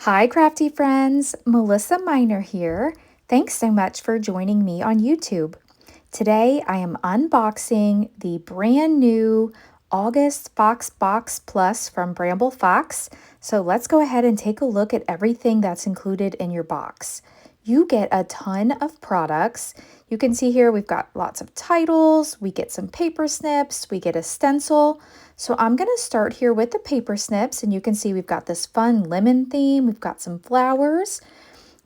Hi, crafty friends. Melissa Minor here. Thanks so much for joining me on YouTube. Today I am unboxing the brand new August Fox Box Plus from Bramble Fox. So let's go ahead and take a look at everything that's included in your box. You get a ton of products. You can see here we've got lots of titles, we get some paper snips, we get a stencil. So I'm going to start here with the paper snips, and you can see we've got this fun lemon theme, we've got some flowers.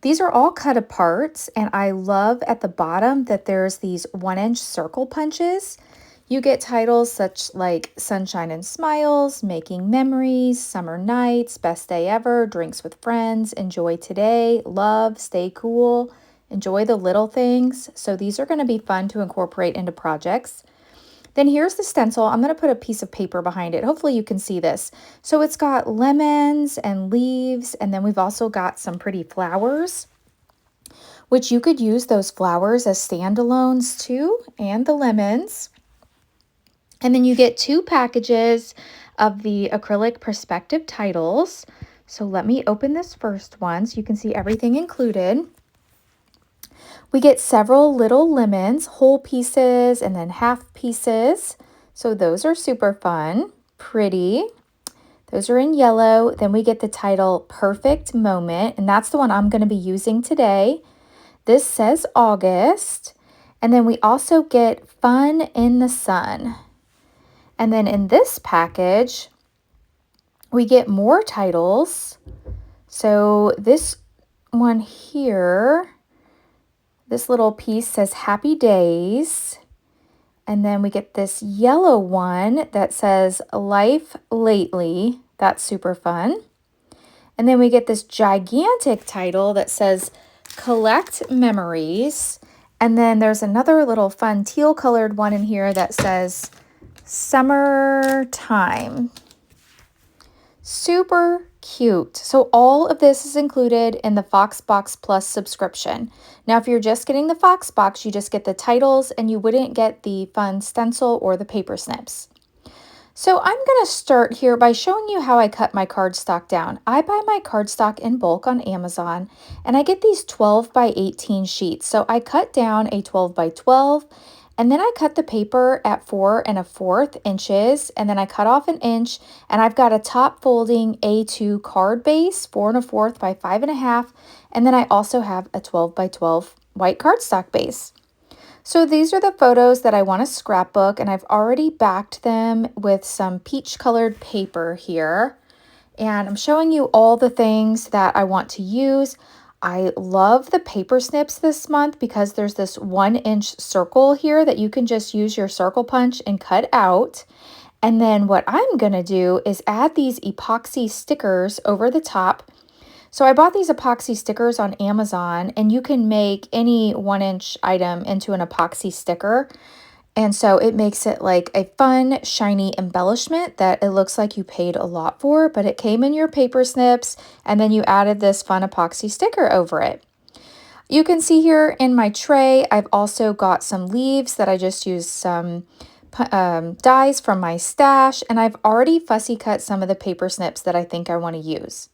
These are all cut apart, and I love at the bottom that there's these 1-inch circle punches. You get titles such like Sunshine and Smiles, Making Memories, Summer Nights, Best Day Ever, Drinks with Friends, Enjoy Today, Love, Stay Cool, Enjoy the Little Things. So these are going to be fun to incorporate into projects. Then here's the stencil. I'm going to put a piece of paper behind it. Hopefully you can see this. So it's got lemons and leaves, and then we've also got some pretty flowers, which you could use those flowers as standalones too, and the lemons. And then you get 2 packages of the acrylic perspective titles. So let me open this first one so you can see everything included. We get several little lemons, whole pieces and then half pieces. So those are super fun, pretty. Those are in yellow. Then we get the title Perfect Moment, and that's the one I'm going to be using today. This says August. And then we also get Fun in the Sun. And then in this package, we get more titles. So this one here, this little piece says Happy Days. And then we get this yellow one that says Life Lately. That's super fun. And then we get this gigantic title that says Collect Memories. And then there's another little fun teal colored one in here that says Summertime. Super cute. So all of this is included in the Fox Box Plus subscription. Now, if you're just getting the Fox Box, you just get the titles and you wouldn't get the fun stencil or the paper snips. So I'm going to start here by showing you how I cut my cardstock down. I buy my cardstock in bulk on Amazon, and I get these 12 by 18 sheets. So I cut down a 12 by 12, and then I cut the paper at 4 1/4 inches, and then I cut off 1 inch, and I've got a top folding A2 card base, 4 1/4 by 5 1/2, and then I also have a 12 by 12 white cardstock base. So these are the photos that I want to scrapbook, and I've already backed them with some peach colored paper here. And I'm showing you all the things that I want to use. I love the paper snips this month because there's this 1-inch circle here that you can just use your circle punch and cut out. And then what I'm going to do is add these epoxy stickers over the top. So I bought these epoxy stickers on Amazon, and you can make any 1-inch item into an epoxy sticker. And so it makes it like a fun, shiny embellishment that it looks like you paid a lot for, but it came in your paper snips, and then you added this fun epoxy sticker over it. You can see here in my tray, I've also got some leaves that I just used some dies from my stash, and I've already fussy cut some of the paper snips that I think I want to use.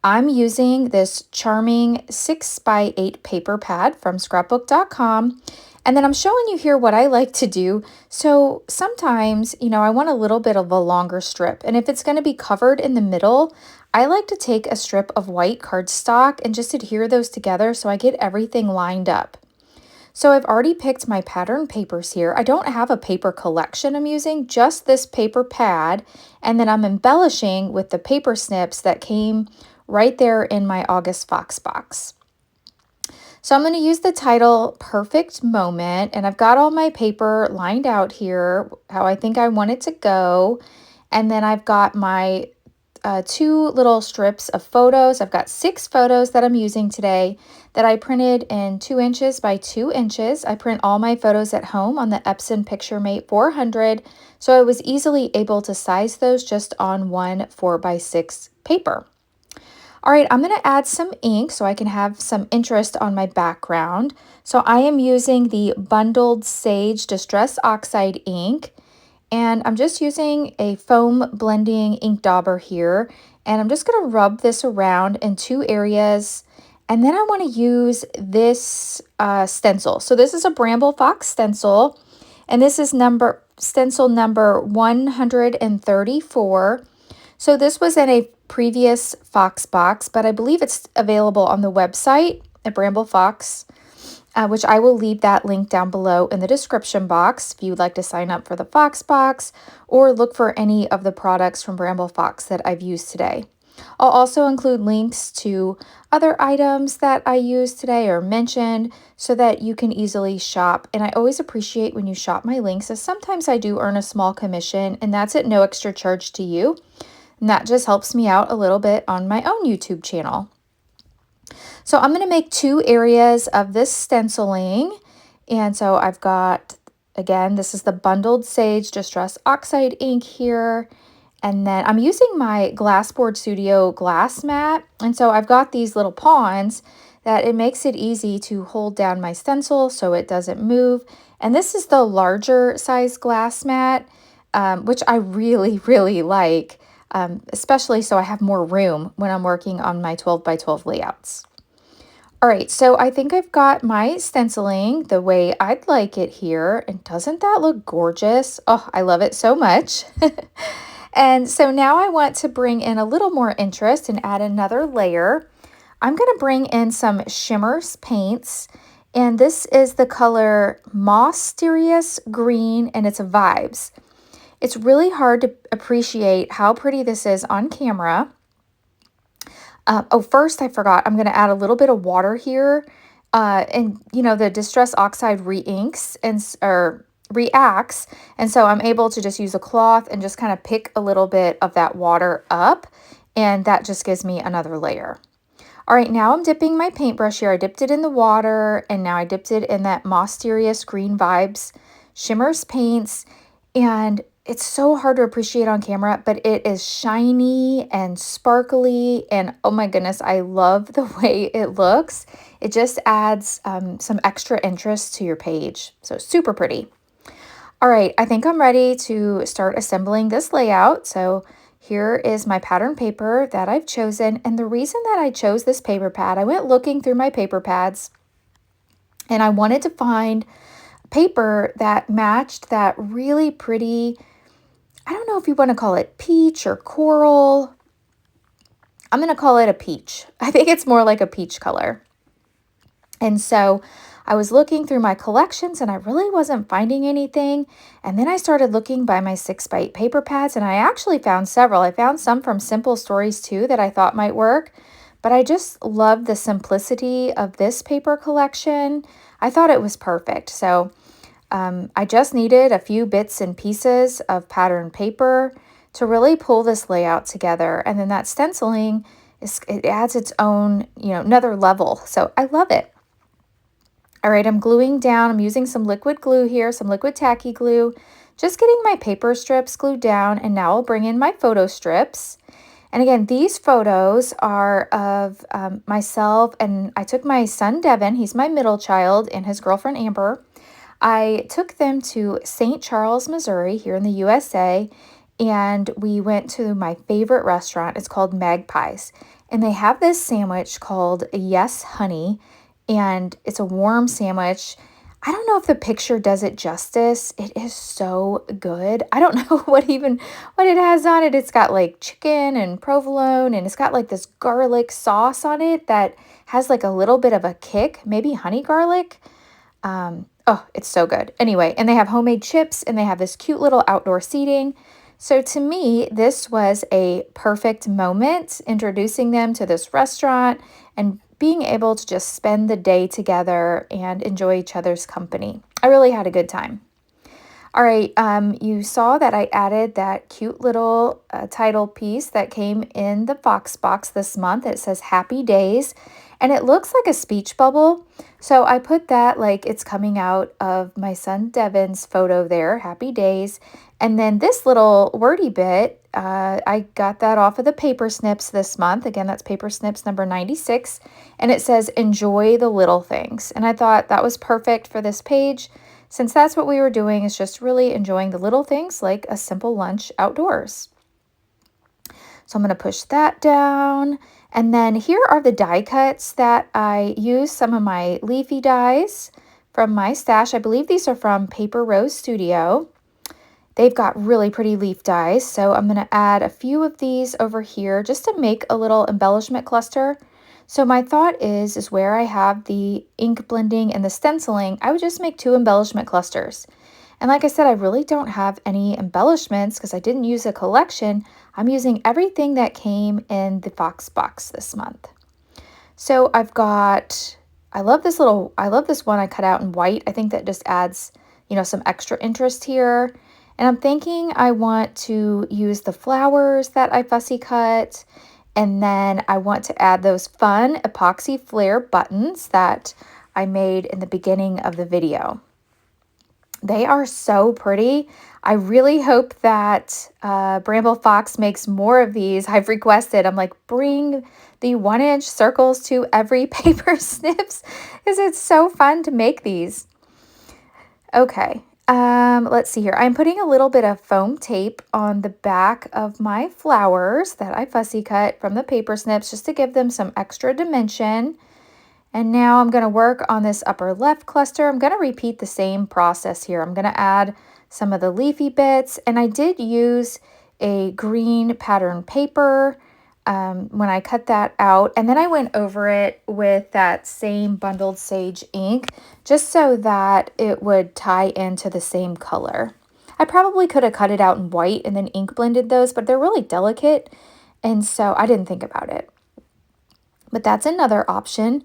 I'm using this charming 6 by 8 paper pad from scrapbook.com. And then I'm showing you here what I like to do. So sometimes, I want a little bit of a longer strip. And if it's going to be covered in the middle, I like to take a strip of white cardstock and just adhere those together so I get everything lined up. So I've already picked my pattern papers here. I don't have a paper collection I'm using, just this paper pad. And then I'm embellishing with the paper snips that came right there in my August Fox box. So I'm going to use the title Perfect Moment, and I've got all my paper lined out here, how I think I want it to go. And then I've got my 2 little strips of photos. I've got 6 photos that I'm using today that I printed in 2 inches by 2 inches. I print all my photos at home on the Epson PictureMate 400, so I was easily able to size those just on one 4 by 6 paper. All right, I'm going to add some ink so I can have some interest on my background. So I am using the Bundled Sage Distress Oxide ink, and I'm just using a foam blending ink dauber here. And I'm just going to rub this around in 2 areas. And then I want to use this stencil. So this is a Bramble Fox stencil. And this is stencil number 134. So this was in a previous Fox box, but I believe it's available on the website at Bramble Fox, which I will leave that link down below in the description box if you would like to sign up for the Fox box or look for any of the products from Bramble Fox that I've used today. I'll also include links to other items that I used today or mentioned so that you can easily shop. And I always appreciate when you shop my links, as sometimes I do earn a small commission, and that's at no extra charge to you. And that just helps me out a little bit on my own YouTube channel. So I'm going to make 2 areas of this stenciling. And so I've got, again, this is the Bundled Sage Distress Oxide ink here. And then I'm using my Glassboard Studio glass mat. And so I've got these little pawns that it makes it easy to hold down my stencil so it doesn't move. And this is the larger size glass mat, which I really, really like, especially so I have more room when I'm working on my 12 by 12 layouts. All right, so I think I've got my stenciling the way I'd like it here. And doesn't that look gorgeous? Oh, I love it so much. And so now I want to bring in a little more interest and add another layer. I'm going to bring in some Shimmers paints, and this is the color Mysterious Green, and it's a Vibes. It's really hard to appreciate how pretty this is on camera. Oh, first I forgot, I'm going to add a little bit of water here. And you know, the Distress Oxide re-inks or reacts, and so I'm able to just use a cloth and just kind of pick a little bit of that water up, and that just gives me another layer. All right, now I'm dipping my paintbrush here. I dipped it in the water, and now I dipped it in that Mysterious Green Vibes Shimmers paints, and it's so hard to appreciate on camera, but it is shiny and sparkly, and oh my goodness, I love the way it looks. It just adds some extra interest to your page, so super pretty. All right, I think I'm ready to start assembling this layout. So here is my pattern paper that I've chosen. And the reason that I chose this paper pad, I went looking through my paper pads and I wanted to find paper that matched that really pretty, I don't know if you want to call it peach or coral. I'm going to call it a peach. I think it's more like a peach color. And so I was looking through my collections and I really wasn't finding anything. And then I started looking by my 6x8 paper pads, and I actually found several. I found some from Simple Stories too that I thought might work, but I just loved the simplicity of this paper collection. I thought it was perfect. So I just needed a few bits and pieces of pattern paper to really pull this layout together. And then that stenciling, it adds its own, another level. So I love it. All right, I'm gluing down. I'm using some liquid glue here, some liquid tacky glue, just getting my paper strips glued down. And now I'll bring in my photo strips. And again, these photos are of myself, and I took my son Devin, he's my middle child, and his girlfriend Amber. I took them to St. Charles, Missouri, here in the USA, and we went to my favorite restaurant. It's called Magpies, and they have this sandwich called Yes Honey, and it's a warm sandwich. I don't know if the picture does it justice. It is so good. I don't know what it has on it. It's got like chicken and provolone, and it's got like this garlic sauce on it that has like a little bit of a kick, maybe honey garlic. Oh, it's so good. Anyway, and they have homemade chips, and they have this cute little outdoor seating. So to me, this was a perfect moment introducing them to this restaurant and being able to just spend the day together and enjoy each other's company. I really had a good time. All right, you saw that I added that cute little title piece that came in the Fox box this month. It says Happy Days, and it looks like a speech bubble. So I put that like it's coming out of my son Devin's photo there, Happy Days. And then this little wordy bit, I got that off of the Paper Snips this month. Again, that's Paper Snips number 96. And it says, enjoy the little things. And I thought that was perfect for this page, since that's what we were doing, is just really enjoying the little things like a simple lunch outdoors. So I'm going to push that down. And then here are the die cuts that I use, some of my leafy dies from my stash. I believe these are from Paper Rose Studio. They've got really pretty leaf dies, so I'm going to add a few of these over here just to make a little embellishment cluster. So my thought is where I have the ink blending and the stenciling, I would just make 2 embellishment clusters. And like I said, I really don't have any embellishments because I didn't use a collection. I'm using everything that came in the Fox box this month. So I've got, I love this one I cut out in white. I think that just adds, some extra interest here. And I'm thinking I want to use the flowers that I fussy cut. And then I want to add those fun epoxy flare buttons that I made in the beginning of the video. They are so pretty. I really hope that Bramble Fox makes more of these. I've requested, I'm like, bring the 1-inch circles to every Paper Snips because it's so fun to make these. Okay, let's see here. I'm putting a little bit of foam tape on the back of my flowers that I fussy cut from the Paper Snips just to give them some extra dimension. And now I'm going to work on this upper left cluster. I'm going to repeat the same process here. I'm going to add some of the leafy bits, and I did use a green pattern paper when I cut that out, and then I went over it with that same bundled sage ink just so that it would tie into the same color. I probably could have cut it out in white and then ink blended those, but they're really delicate, and so I didn't think about it. But that's another option.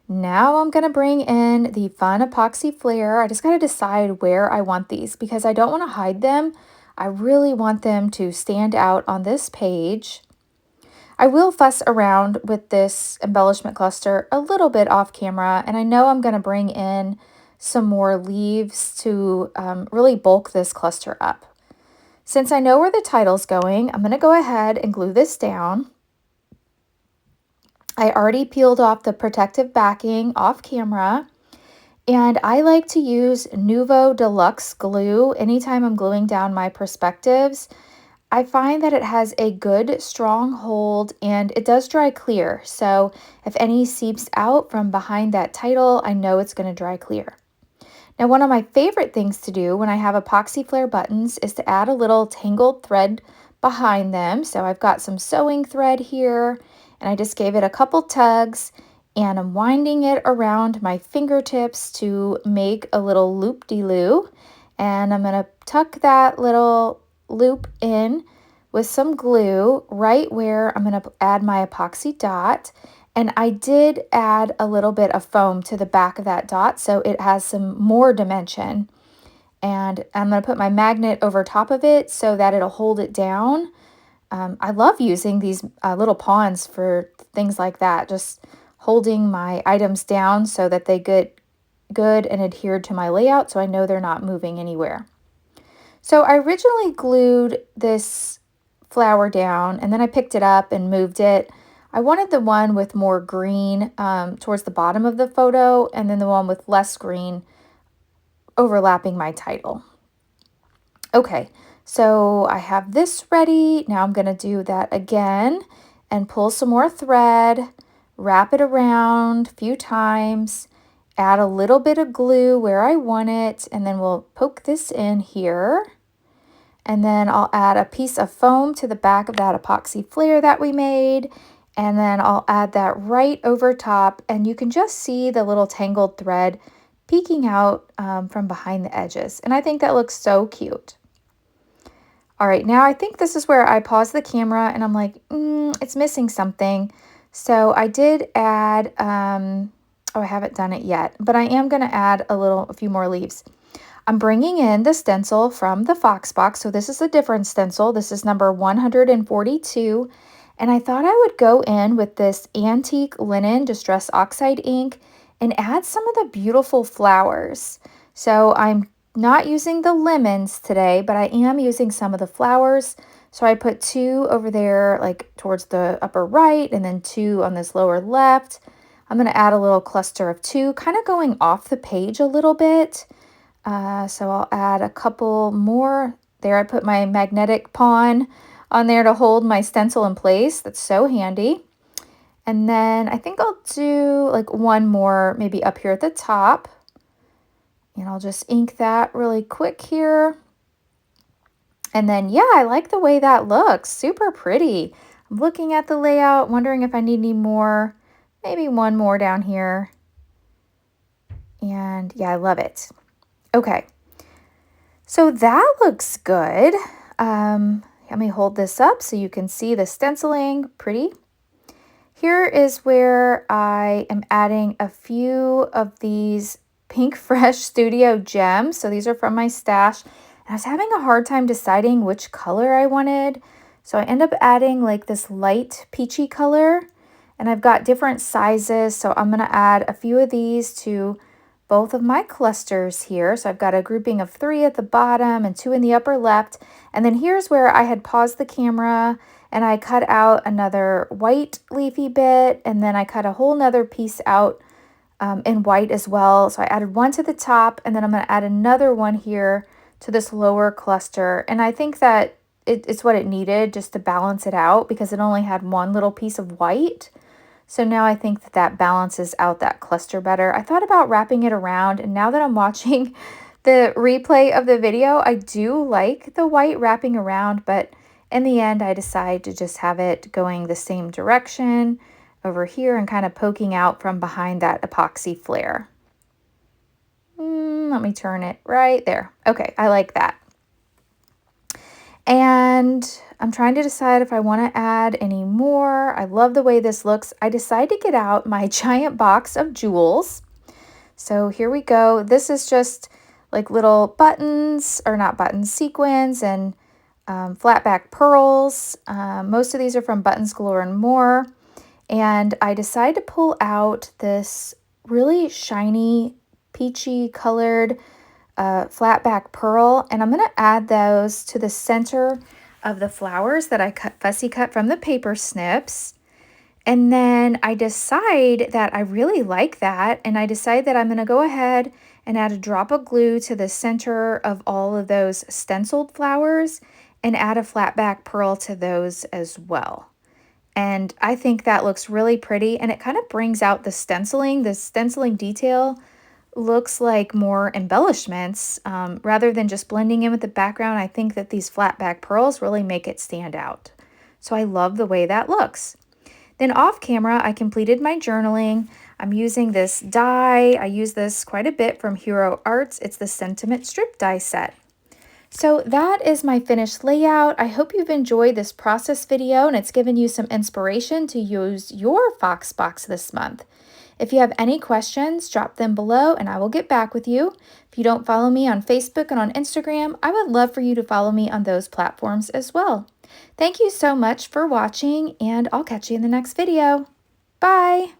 Now I'm going to bring in the fun epoxy flare. I just got to decide where I want these because I don't want to hide them. I really want them to stand out on this page. I will fuss around with this embellishment cluster a little bit off camera, and I know I'm going to bring in some more leaves to really bulk this cluster up. Since I know where the title's going, I'm going to go ahead and glue this down. I already peeled off the protective backing off camera, and I like to use Nuvo Deluxe glue anytime I'm gluing down my perspectives. I find that it has a good strong hold and it does dry clear. So if any seeps out from behind that title, I know it's going to dry clear. Now, one of my favorite things to do when I have epoxy flare buttons is to add a little tangled thread behind them. So I've got some sewing thread here, and I just gave it a couple tugs, and I'm winding it around my fingertips to make a little loop-de-loo. And I'm going to tuck that little loop in with some glue right where I'm going to add my epoxy dot. And I did add a little bit of foam to the back of that dot so it has some more dimension. And I'm going to put my magnet over top of it so that it'll hold it down. I love using these little pawns for things like that, just holding my items down so that they get good and adhered to my layout so I know they're not moving anywhere. So I originally glued this flower down and then I picked it up and moved it. I wanted the one with more green towards the bottom of the photo, and then the one with less green overlapping my title. Okay, so I have this ready. Now I'm going to do that again and pull some more thread, wrap it around a few times, add a little bit of glue where I want it, and then we'll poke this in here. And then I'll add a piece of foam to the back of that epoxy flare that we made. And then I'll add that right over top, and you can just see the little tangled thread peeking out from behind the edges. And I think that looks so cute. All right, now I think this is where I pause the camera and I'm like, it's missing something. So I did add, oh, I haven't done it yet, but I am gonna add a few more leaves. I'm bringing in the stencil from the Fox box. So this is a different stencil. This is number 142. And I thought I would go in with this antique linen distress oxide ink and add some of the beautiful flowers. So I'm not using the lemons today, but I am using some of the flowers. So I put 2 over there, like towards the upper right, and then 2 on this lower left. I'm going to add a little cluster of 2, kind of going off the page a little bit. So I'll add a couple more. There I put my magnetic pawn on there to hold my stencil in place. That's so handy. And then I think I'll do like one more maybe up here at the top. And I'll just ink that really quick here. And then, yeah, I like the way that looks. Super pretty. I'm looking at the layout, wondering if I need any more. Maybe one more down here. And yeah, I love it. Okay. So that looks good. Let me hold this up so you can see the stenciling. Pretty. Here is where I am adding a few of these Pink Fresh Studio gems. So these are from my stash. And I was having a hard time deciding which color I wanted. So I end up adding like this light peachy color. And I've got different sizes. So I'm going to add a few of these to both of my clusters here. So I've got a grouping of 3 at the bottom and 2 in the upper left. And then here's where I had paused the camera and I cut out another white leafy bit, and then I cut a whole nother piece out in white as well. So I added one to the top, and then I'm going to add another one here to this lower cluster. And I think that it's what it needed just to balance it out because it only had one little piece of white. So now I think that that balances out that cluster better. I thought about wrapping it around, and now that I'm watching the replay of the video, I do like the white wrapping around, but in the end, I decide to just have it going the same direction over here and kind of poking out from behind that epoxy flare. Let me turn it right there. Okay, I like that. And I'm trying to decide if I want to add any more. I love the way this looks. I decided to get out my giant box of jewels. So here we go. This is just like little buttons, or not buttons, sequins and flat back pearls. Most of these are from Buttons Galore and More. And I decided to pull out this really shiny, peachy colored flat back pearl. And I'm going to add those to the center of the flowers that I fussy cut from the Paper Snips. And then I decide that I really like that. And I decide that I'm going to go ahead and add a drop of glue to the center of all of those stenciled flowers and add a flat back pearl to those as well. And I think that looks really pretty, and it kind of brings out the stenciling. The stenciling detail looks like more embellishments rather than just blending in with the background. I think that these flat back pearls really make it stand out. So I love the way that looks. Then off camera, I completed my journaling. I'm using this die. I use this quite a bit from Hero Arts. It's the Sentiment Strip Die set. So that is my finished layout. I hope you've enjoyed this process video and it's given you some inspiration to use your Fox Box this month. If you have any questions, drop them below and I will get back with you. If you don't follow me on Facebook and on Instagram, I would love for you to follow me on those platforms as well. Thank you so much for watching, and I'll catch you in the next video. Bye!